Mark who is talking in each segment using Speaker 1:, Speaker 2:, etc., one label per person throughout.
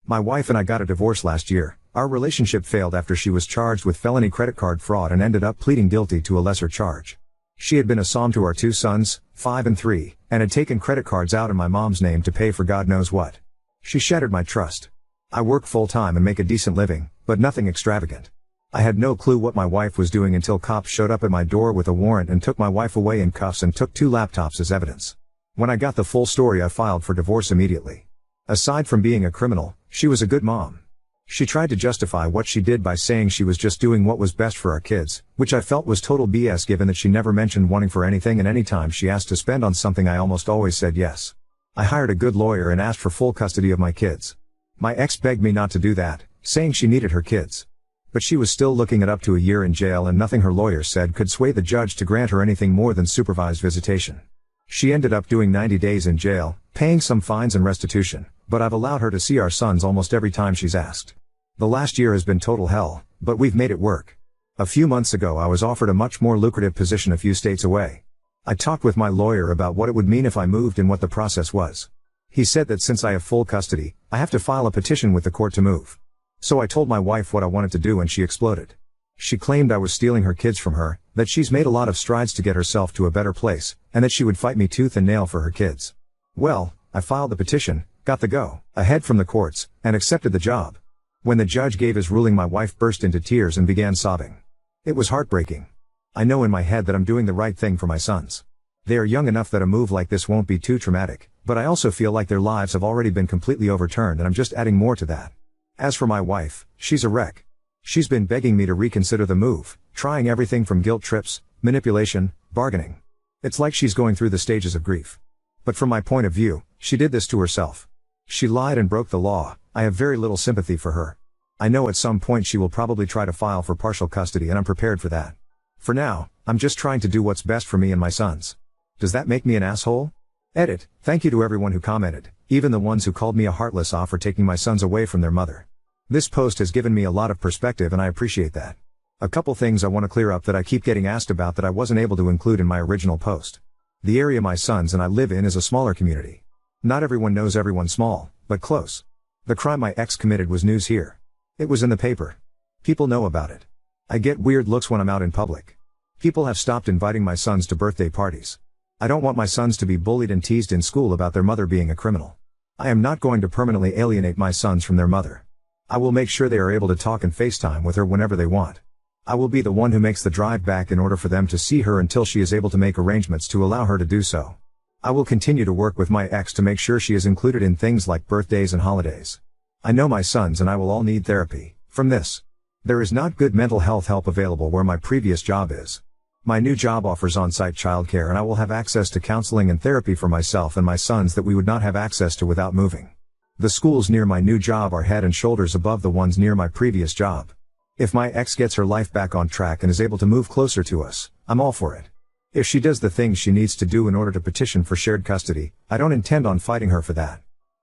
Speaker 1: My wife and I got a divorce last year. Our relationship failed after she was charged with felony credit card fraud and ended up pleading guilty to a lesser charge. She had been a mom to our two sons, 5 and 3, and had taken credit cards out in my mom's name to pay for God knows what. She shattered my trust. I work full-time and make a decent living, but nothing extravagant. I had no clue what my wife was doing until cops showed up at my door with a warrant and took my wife away in cuffs and took 2 laptops as evidence. When I got the full story, I filed for divorce immediately. Aside from being a criminal, she was a good mom. She tried to justify what she did by saying she was just doing what was best for our kids, which I felt was total BS given that she never mentioned wanting for anything, and any time she asked to spend on something I almost always said yes. I hired a good lawyer and asked for full custody of my kids. My ex begged me not to do that, saying she needed her kids. But she was still looking at up to a year in jail, and nothing her lawyer said could sway the judge to grant her anything more than supervised visitation. She ended up doing 90 days in jail, paying some fines and restitution, but I've allowed her to see our sons almost every time she's asked. The last year has been total hell, but we've made it work. A few months ago I was offered a much more lucrative position a few states away. I talked with my lawyer about what it would mean if I moved and what the process was. He said that since I have full custody, I have to file a petition with the court to move. So I told my wife what I wanted to do and she exploded. She claimed I was stealing her kids from her, that she's made a lot of strides to get herself to a better place, and that she would fight me tooth and nail for her kids. Well, I filed the petition, got the go-ahead from the courts, and accepted the job. When the judge gave his ruling, my wife burst into tears and began sobbing. It was heartbreaking. I know in my head that I'm doing the right thing for my sons. They are young enough that a move like this won't be too traumatic, but I also feel like their lives have already been completely overturned and I'm just adding more to that. As for my wife, she's a wreck. She's been begging me to reconsider the move, trying everything from guilt trips, manipulation, bargaining. It's like she's going through the stages of grief. But from my point of view, she did this to herself. She lied and broke the law. I have very little sympathy for her. I know at some point she will probably try to file for partial custody, and I'm prepared for that. For now, I'm just trying to do what's best for me and my sons. Does that make me an asshole? Edit. Thank you to everyone who commented, even the ones who called me a heartless off for taking my sons away from their mother. This post has given me a lot of perspective and I appreciate that. A couple things I want to clear up that I keep getting asked about that I wasn't able to include in my original post. The area my sons and I live in is a smaller community. Not everyone knows everyone small, but close. The crime my ex committed was news here. It was in the paper. People know about it. I get weird looks when I'm out in public. People have stopped inviting my sons to birthday parties. I don't want my sons to be bullied and teased in school about their mother being a criminal. I am not going to permanently alienate my sons from their mother. I will make sure they are able to talk and FaceTime with her whenever they want. I will be the one who makes the drive back in order for them to see her until she is able to make arrangements to allow her to do so. I will continue to work with my ex to make sure she is included in things like birthdays and holidays. I know my sons and I will all need therapy from this. There is not good mental health help available where my previous job is. My new job offers on-site childcare and I will have access to counseling and therapy for myself and my sons that we would not have access to without moving. The schools near my new job are head and shoulders above the ones near my previous job. If my ex gets her life back on track and is able to move closer to us, I'm all for it. If she does the things she needs to do in order to petition for shared custody, I don't intend on fighting her for that.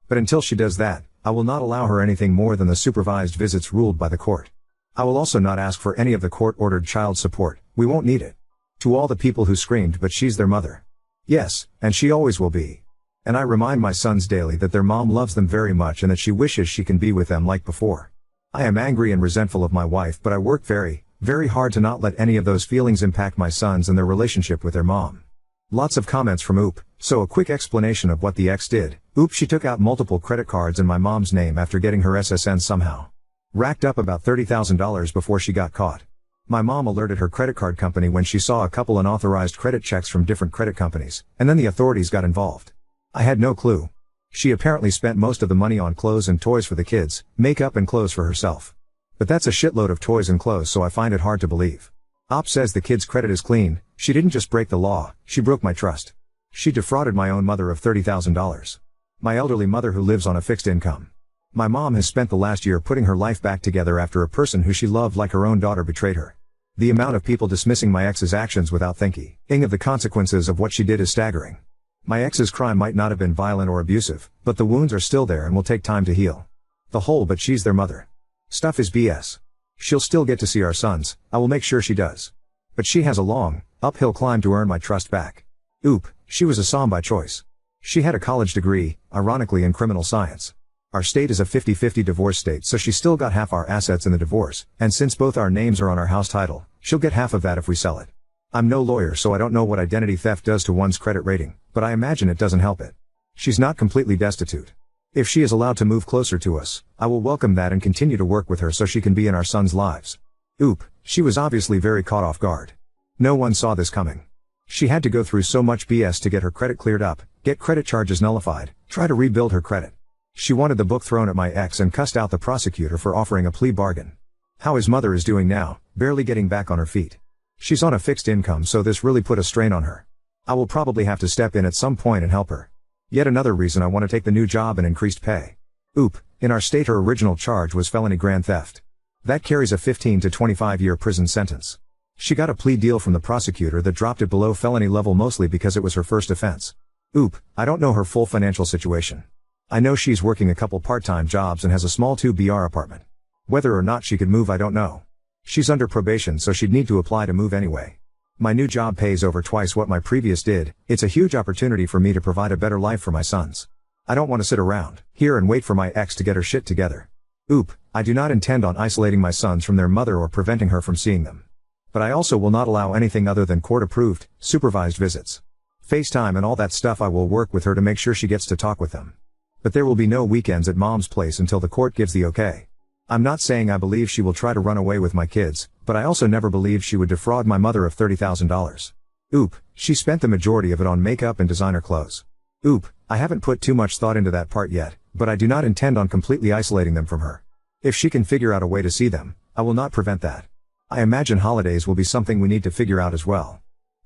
Speaker 1: But until she does that, I will not allow her anything more than the supervised visits ruled by the court. I will also not ask for any of the court-ordered child support. We won't need it. To all the people who screamed, but she's their mother. Yes, and she always will be. And I remind my sons daily that their mom loves them very much and that she wishes she can be with them like before. I am angry and resentful of my wife, but I work very, very hard to not let any of those feelings impact my sons and their relationship with their mom. Lots of comments from Oop, so a quick explanation of what the ex did. Oop, she took out multiple credit cards in my mom's name after getting her SSN somehow. Racked up about $30,000 before she got caught. My mom alerted her credit card company when she saw a couple unauthorized credit checks from different credit companies, and then the authorities got involved. I had no clue. She apparently spent most of the money on clothes and toys for the kids, makeup and clothes for herself. But that's a shitload of toys and clothes, so I find it hard to believe. Op says the kid's credit is clean. She didn't just break the law, she broke my trust. She defrauded my own mother of $30,000. My elderly mother who lives on a fixed income. My mom has spent the last year putting her life back together after a person who she loved like her own daughter betrayed her. The amount of people dismissing my ex's actions without thinking of the consequences of what she did is staggering. My ex's crime might not have been violent or abusive, but the wounds are still there and will take time to heal. The whole "but she's their mother" stuff is BS. She'll still get to see our sons, I will make sure she does. But she has a long, uphill climb to earn my trust back. Oop, she was a SOM by choice. She had a college degree, ironically in criminal science. Our state is a 50-50 divorce state, so she's still got half our assets in the divorce, and since both our names are on our house title, she'll get half of that if we sell it. I'm no lawyer, so I don't know what identity theft does to one's credit rating, but I imagine it doesn't help it. She's not completely destitute. If she is allowed to move closer to us, I will welcome that and continue to work with her so she can be in our sons' lives. Oop, she was obviously very caught off guard. No one saw this coming. She had to go through so much BS to get her credit cleared up, get credit charges nullified, try to rebuild her credit. She wanted the book thrown at my ex and cussed out the prosecutor for offering a plea bargain. How his mother is doing now, barely getting back on her feet. She's on a fixed income, so this really put a strain on her. I will probably have to step in at some point and help her. Yet another reason I want to take the new job and increased pay. Oop, in our state her original charge was felony grand theft. That carries a 15 to 25-year prison sentence. She got a plea deal from the prosecutor that dropped it below felony level, mostly because it was her first offense. Oop, I don't know her full financial situation. I know she's working a couple part-time jobs and has a small 2BR apartment. Whether or not she could move I don't know. She's under probation, so she'd need to apply to move anyway. My new job pays over twice what my previous did. It's a huge opportunity for me to provide a better life for my sons. I don't want to sit around here and wait for my ex to get her shit together. Oop, I do not intend on isolating my sons from their mother or preventing her from seeing them. But I also will not allow anything other than court-approved, supervised visits. FaceTime and all that stuff. I will work with her to make sure she gets to talk with them. But there will be no weekends at mom's place until the court gives the okay. I'm not saying I believe she will try to run away with my kids, but I also never believed she would defraud my mother of $30,000. Oop, she spent the majority of it on makeup and designer clothes. Oop, I haven't put too much thought into that part yet, but I do not intend on completely isolating them from her. If she can figure out a way to see them, I will not prevent that. I imagine holidays will be something we need to figure out as well.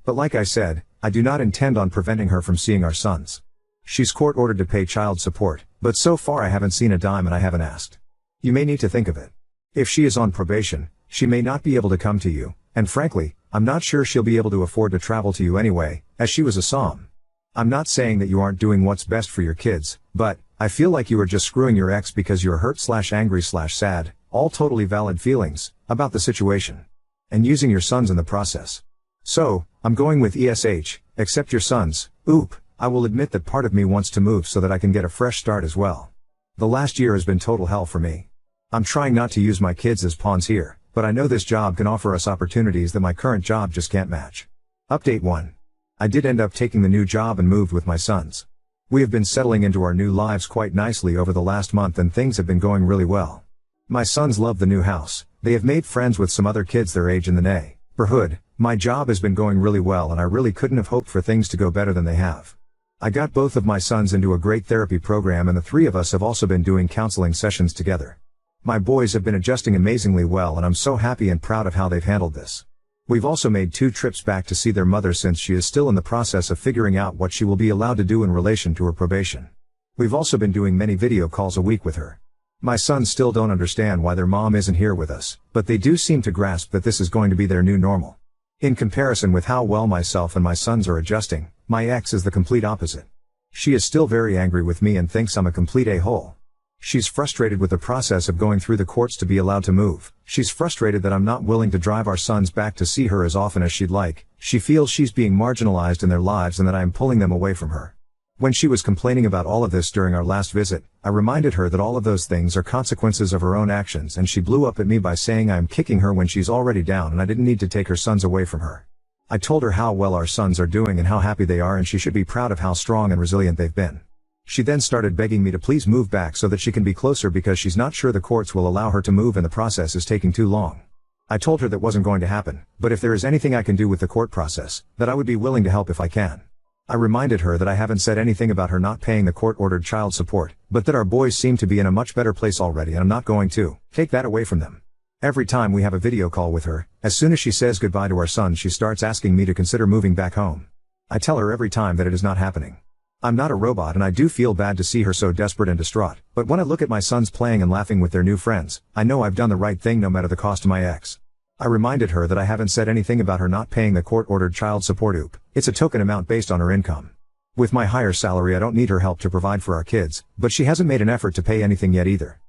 Speaker 1: But like I said, I do not intend on preventing her from seeing our sons. She's court ordered to pay child support, but so far I haven't seen a dime and I haven't asked. You may need to think of it. If she is on probation, she may not be able to come to you, and frankly, I'm not sure she'll be able to afford to travel to you anyway, as she was a SOM. I'm not saying that you aren't doing what's best for your kids, but I feel like you are just screwing your ex because you're hurt/angry/sad, all totally valid feelings, about the situation. And using your sons in the process. So, I'm going with ESH, except your sons. Oop, I will admit that part of me wants to move so that I can get a fresh start as well. The last year has been total hell for me. I'm trying not to use my kids as pawns here, but I know this job can offer us opportunities that my current job just can't match. Update 1. I did end up taking the new job and moved with my sons. We have been settling into our new lives quite nicely over the last month and things have been going really well. My sons love the new house. They have made friends with some other kids their age in the neighborhood. My job has been going really well and I really couldn't have hoped for things to go better than they have. I got both of my sons into a great therapy program and the three of us have also been doing counseling sessions together. My boys have been adjusting amazingly well and I'm so happy and proud of how they've handled this. We've also made 2 trips back to see their mother since she is still in the process of figuring out what she will be allowed to do in relation to her probation. We've also been doing many video calls a week with her. My sons still don't understand why their mom isn't here with us, but they do seem to grasp that this is going to be their new normal. In comparison with how well myself and my sons are adjusting, my ex is the complete opposite. She is still very angry with me and thinks I'm a complete a-hole. She's frustrated with the process of going through the courts to be allowed to move. She's frustrated that I'm not willing to drive our sons back to see her as often as she'd like. She feels she's being marginalized in their lives and that I am pulling them away from her. When she was complaining about all of this during our last visit, I reminded her that all of those things are consequences of her own actions and she blew up at me by saying I am kicking her when she's already down and I didn't need to take her sons away from her. I told her how well our sons are doing and how happy they are and she should be proud of how strong and resilient they've been. She then started begging me to please move back so that she can be closer because she's not sure the courts will allow her to move and the process is taking too long. I told her that wasn't going to happen, but if there is anything I can do with the court process, that I would be willing to help if I can. I reminded her that I haven't said anything about her not paying the court-ordered child support, but that our boys seem to be in a much better place already and I'm not going to take that away from them. Every time we have a video call with her, as soon as she says goodbye to our son she starts asking me to consider moving back home. I tell her every time that it is not happening. I'm not a robot and I do feel bad to see her so desperate and distraught, but when I look at my sons playing and laughing with their new friends, I know I've done the right thing no matter the cost to my ex. I reminded her that I haven't said anything about her not paying the court-ordered child support. It's a token amount based on her income. With my higher salary I don't need her help to provide for our kids, but she hasn't made an effort to pay anything yet either.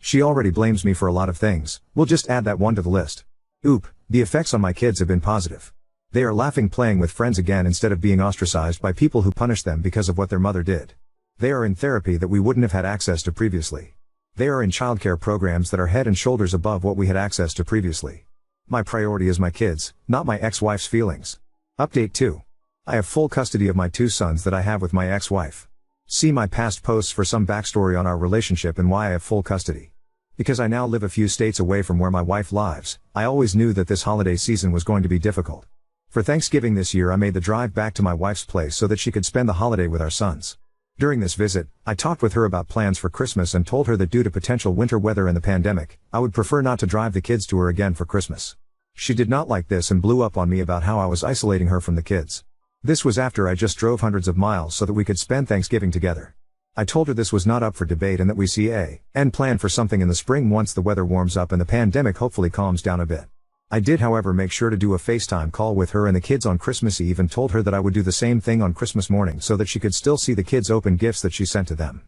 Speaker 1: She already blames me for a lot of things. We'll just add that one to the list. The effects on my kids have been positive. They are laughing playing with friends again instead of being ostracized by people who punish them because of what their mother did. They are in therapy that we wouldn't have had access to previously. They are in childcare programs that are head and shoulders above what we had access to previously. My priority is my kids, not my ex-wife's feelings. Update 2. I have full custody of my 2 sons that I have with my ex-wife. See my past posts for some backstory on our relationship and why I have full custody. Because I now live a few states away from where my wife lives, I always knew that this holiday season was going to be difficult. For Thanksgiving this year I made the drive back to my wife's place so that she could spend the holiday with our sons. During this visit, I talked with her about plans for Christmas and told her that due to potential winter weather and the pandemic, I would prefer not to drive the kids to her again for Christmas. She did not like this and blew up on me about how I was isolating her from the kids. This was after I just drove hundreds of miles so that we could spend Thanksgiving together. I told her this was not up for debate and that we and plan for something in the spring once the weather warms up and the pandemic hopefully calms down a bit. I did however make sure to do a FaceTime call with her and the kids on Christmas Eve and told her that I would do the same thing on Christmas morning so that she could still see the kids open gifts that she sent to them.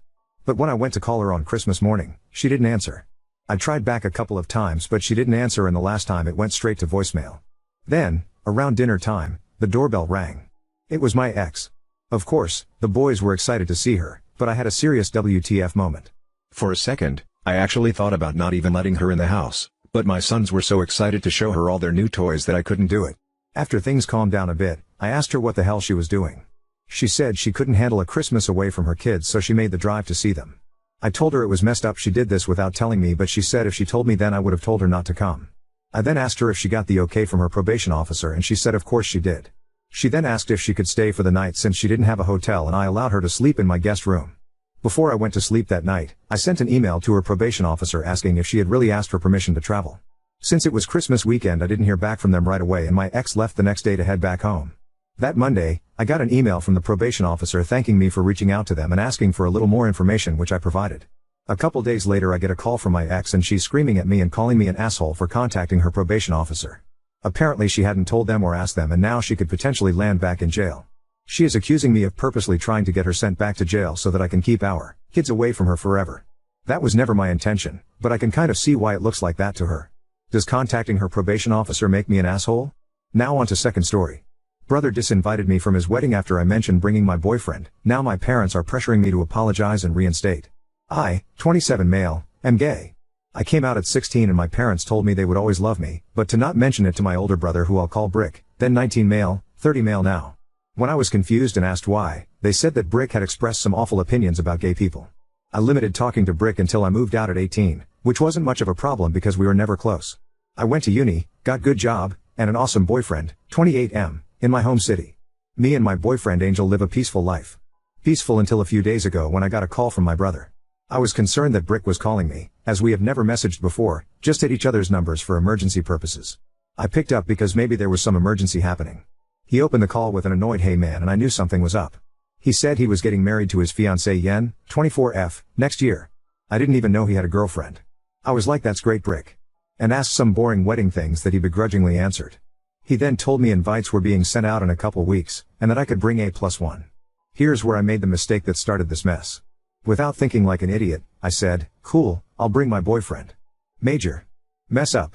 Speaker 1: But when I went to call her on Christmas morning, she didn't answer. I tried back a couple of times but she didn't answer and the last time it went straight to voicemail. Then, around dinner time, the doorbell rang. It was my ex. Of course, the boys were excited to see her, but I had a serious WTF moment. For a second, I actually thought about not even letting her in the house. But my sons were so excited to show her all their new toys that I couldn't do it. After things calmed down a bit, I asked her what the hell she was doing. She said she couldn't handle a Christmas away from her kids so she made the drive to see them. I told her it was messed up she did this without telling me but she said if she told me then I would have told her not to come. I then asked her if she got the okay from her probation officer and she said of course she did. She then asked if she could stay for the night since she didn't have a hotel and I allowed her to sleep in my guest room. Before I went to sleep that night, I sent an email to her probation officer asking if she had really asked for permission to travel. Since it was Christmas weekend I didn't hear back from them right away and my ex left the next day to head back home. That Monday, I got an email from the probation officer thanking me for reaching out to them and asking for a little more information which I provided. A couple days later I get a call from my ex and she's screaming at me and calling me an asshole for contacting her probation officer. Apparently she hadn't told them or asked them and now she could potentially land back in jail. She is accusing me of purposely trying to get her sent back to jail so that I can keep our kids away from her forever. That was never my intention, but I can kind of see why it looks like that to her. Does contacting her probation officer make me an asshole? Now on to second story. Brother disinvited me from his wedding after I mentioned bringing my boyfriend. Now my parents are pressuring me to apologize and reinstate. I, 27 male, am gay. I came out at 16 and my parents told me they would always love me, but to not mention it to my older brother who I'll call Brick, then 19 male, 30 male now. When I was confused and asked why, they said that Brick had expressed some awful opinions about gay people. I limited talking to Brick until I moved out at 18, which wasn't much of a problem because we were never close. I went to uni, got good job, and an awesome boyfriend, 28M, in my home city. Me and my boyfriend Angel live a peaceful life. Peaceful until a few days ago when I got a call from my brother. I was concerned that Brick was calling me, as we have never messaged before, just hit each other's numbers for emergency purposes. I picked up because maybe there was some emergency happening. He opened the call with an annoyed "Hey man," and I knew something was up. He said he was getting married to his fiancée Yen, 24F, next year. I didn't even know he had a girlfriend. I was like that's great Brick. And asked some boring wedding things that he begrudgingly answered. He then told me invites were being sent out in a couple weeks, and that I could bring A+1. Here's where I made the mistake that started this mess. Without thinking like an idiot, I said, cool, I'll bring my boyfriend. Major mess up.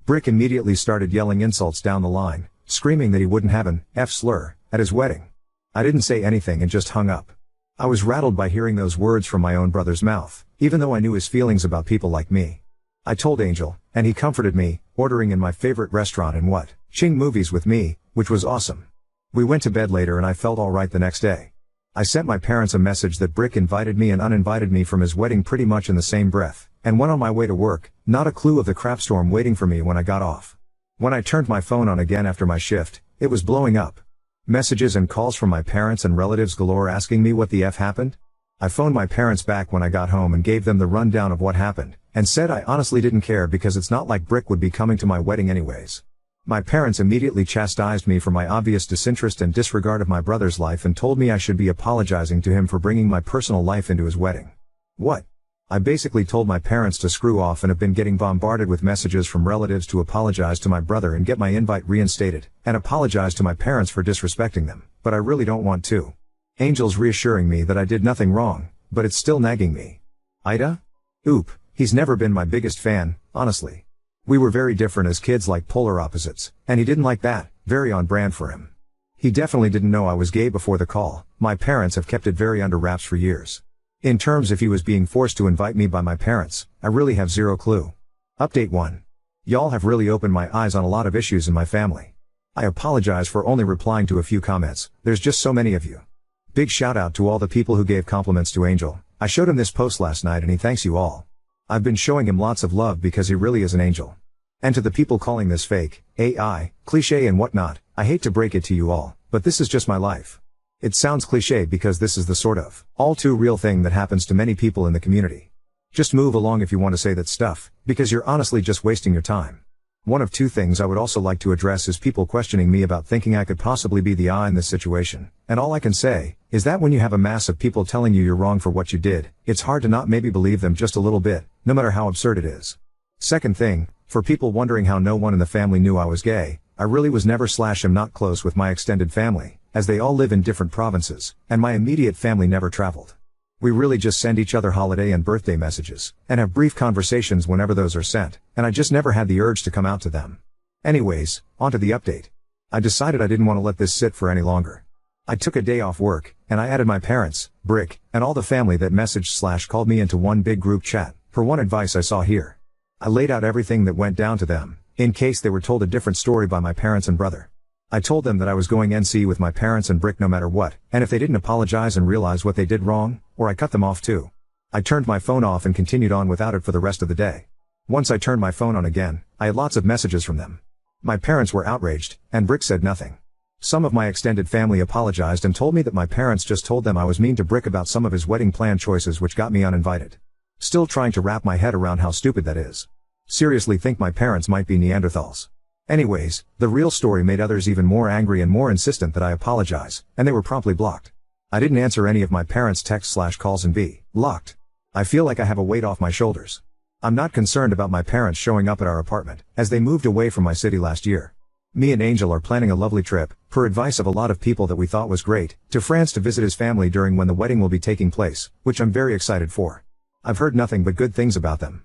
Speaker 1: Brick immediately started yelling insults down the line, screaming that he wouldn't have an F slur at his wedding. I didn't say anything and just hung up. I was rattled by hearing those words from my own brother's mouth, even though I knew his feelings about people like me. I told Angel, and he comforted me, ordering in my favorite restaurant and watching movies with me, which was awesome. We went to bed later and I felt alright the next day. I sent my parents a message that Brick invited me and uninvited me from his wedding pretty much in the same breath, and went on my way to work, not a clue of the crapstorm waiting for me when I got off. When I turned my phone on again after my shift, it was blowing up. Messages and calls from my parents and relatives galore asking me what the F happened. I phoned my parents back when I got home and gave them the rundown of what happened, and said I honestly didn't care because it's not like Brick would be coming to my wedding anyways. My parents immediately chastised me for my obvious disinterest and disregard of my brother's life and told me I should be apologizing to him for bringing my personal life into his wedding. What? I basically told my parents to screw off and have been getting bombarded with messages from relatives to apologize to my brother and get my invite reinstated, and apologize to my parents for disrespecting them, but I really don't want to. Angel's reassuring me that I did nothing wrong, but it's still nagging me. Ida? Oop, he's never been my biggest fan, honestly. We were very different as kids like polar opposites, and he didn't like that, very on brand for him. He definitely didn't know I was gay before the call. My parents have kept it very under wraps for years. In terms if he was being forced to invite me by my parents, I really have zero clue. Update 1. Y'all have really opened my eyes on a lot of issues in my family. I apologize for only replying to a few comments, there's just so many of you. Big shout out to all the people who gave compliments to Angel. I showed him this post last night and he thanks you all. I've been showing him lots of love because he really is an angel. And to the people calling this fake, AI, cliche and whatnot, I hate to break it to you all, but this is just my life. It sounds cliche because this is the sort of, all too real thing that happens to many people in the community. Just move along if you want to say that stuff, because you're honestly just wasting your time. One of two things I would also like to address is people questioning me about thinking I could possibly be the I in this situation, and all I can say, is that when you have a mass of people telling you you're wrong for what you did, it's hard to not maybe believe them just a little bit, no matter how absurd it is. Second thing, for people wondering how no one in the family knew I was gay, I really was never / am not close with my extended family, as they all live in different provinces, and my immediate family never traveled. We really just send each other holiday and birthday messages, and have brief conversations whenever those are sent, and I just never had the urge to come out to them. Anyways, onto the update. I decided I didn't want to let this sit for any longer. I took a day off work, and I added my parents, Brick, and all the family that messaged / called me into one big group chat, per one advice I saw here. I laid out everything that went down to them, in case they were told a different story by my parents and brother. I told them that I was going NC with my parents and Brick no matter what, and if they didn't apologize and realize what they did wrong, or I cut them off too. I turned my phone off and continued on without it for the rest of the day. Once I turned my phone on again, I had lots of messages from them. My parents were outraged, and Brick said nothing. Some of my extended family apologized and told me that my parents just told them I was mean to Brick about some of his wedding plan choices which got me uninvited. Still trying to wrap my head around how stupid that is. Seriously think my parents might be Neanderthals. Anyways, the real story made others even more angry and more insistent that I apologize, and they were promptly blocked. I didn't answer any of my parents' texts / calls and be locked. I feel like I have a weight off my shoulders. I'm not concerned about my parents showing up at our apartment, as they moved away from my city last year. Me and Angel are planning a lovely trip, per advice of a lot of people that we thought was great, to France to visit his family during when the wedding will be taking place, which I'm very excited for. I've heard nothing but good things about them.